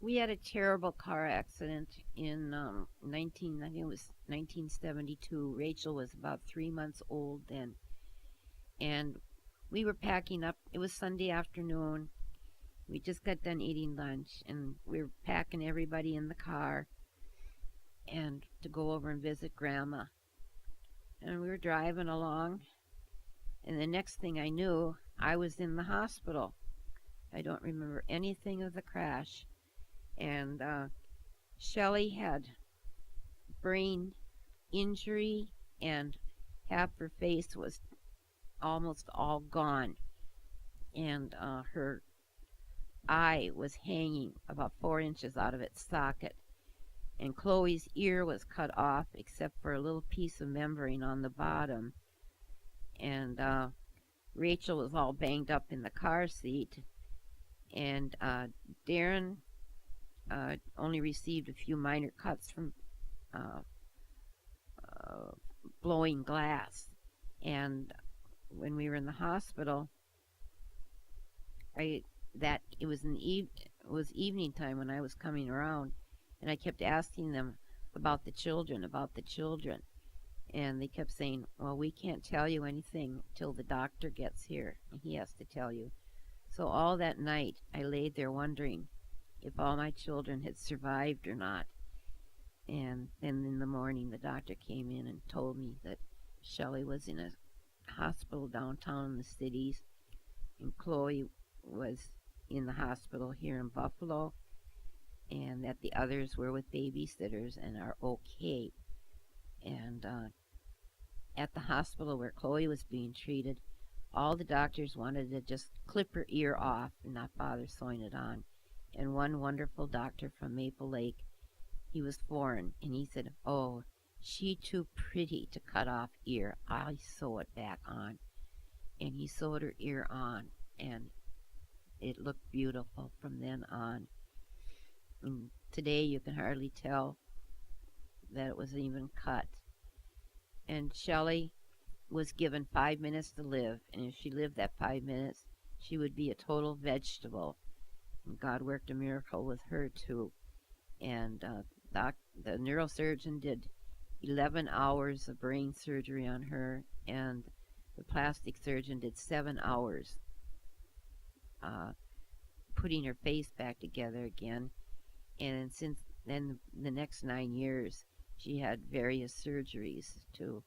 We had a terrible car accident in 19, I think it was 1972. Rachel was about 3 months old then, and we were packing up. It was Sunday afternoon. We just got done eating lunch, and we were packing everybody in the car and to go over and visit Grandma. And we were driving along, and the next thing I knew, I was in the hospital. I don't remember anything of the crash. And Shelley had brain injury, and half her face was almost all gone, and her eye was hanging about 4 inches out of its socket. And Chloe's ear was cut off except for a little piece of membrane on the bottom. And Rachel was all banged up in the car seat. And Darren only received a few minor cuts from uh, blowing glass. And when we were in the hospital, it was evening time when I was coming around, and I kept asking them about the children, and they kept saying, "Well, we can't tell you anything till the doctor gets here, and he has to tell you." So all that night, I laid there wondering if all my children had survived or not. And then in the morning, the doctor came in and told me that Shelley was in a hospital downtown in the cities, and Chloe was in the hospital here in Buffalo, and that the others were with babysitters and are okay. And at the hospital where Chloe was being treated, all the doctors wanted to just clip her ear off and not bother sewing it on. And one wonderful doctor from Maple Lake, he was foreign, and he said, "Oh, she too pretty to cut off ear. I'll sew it back on." And he sewed her ear on, and it looked beautiful from then on. And today you can hardly tell that it was even cut. And Shelley was given 5 minutes to live, and if she lived that 5 minutes, she would be a total vegetable. And God worked a miracle with her too. And the neurosurgeon did 11 hours of brain surgery on her, and the plastic surgeon did 7 hours putting her face back together again. And since then, the next 9 years, she had various surgeries to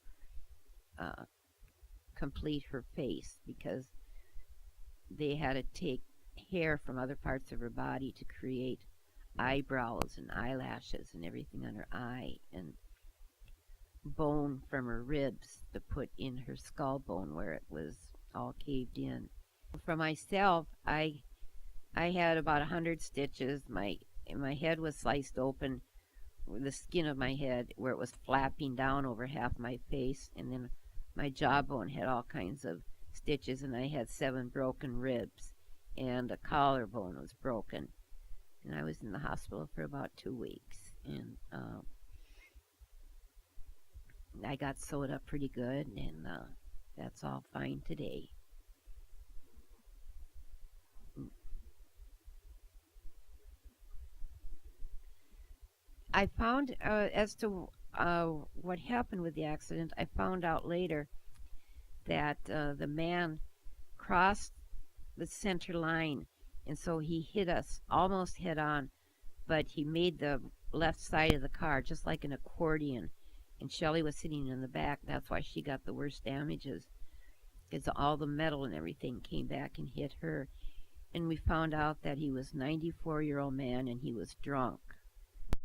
complete her face, because they had to take hair from other parts of her body to create eyebrows and eyelashes and everything on her eye, and bone from her ribs to put in her skull bone where it was all caved in. For myself, I had about 100 stitches. My head was sliced open, the skin of my head where it was flapping down over half my face, and then my jawbone had all kinds of stitches, and I had 7 broken ribs, and a collarbone was broken. And I was in the hospital for about 2 weeks, and I got sewed up pretty good, and that's all fine today. I found, as to what happened with the accident, I found out later that the man crossed the center line, and so he hit us almost head on, but he made the left side of the car just like an accordion, and Shelley was sitting in the back. That's why she got the worst damages, because all the metal and everything came back and hit her. And we found out that he was a 94-year-old man, and he was drunk.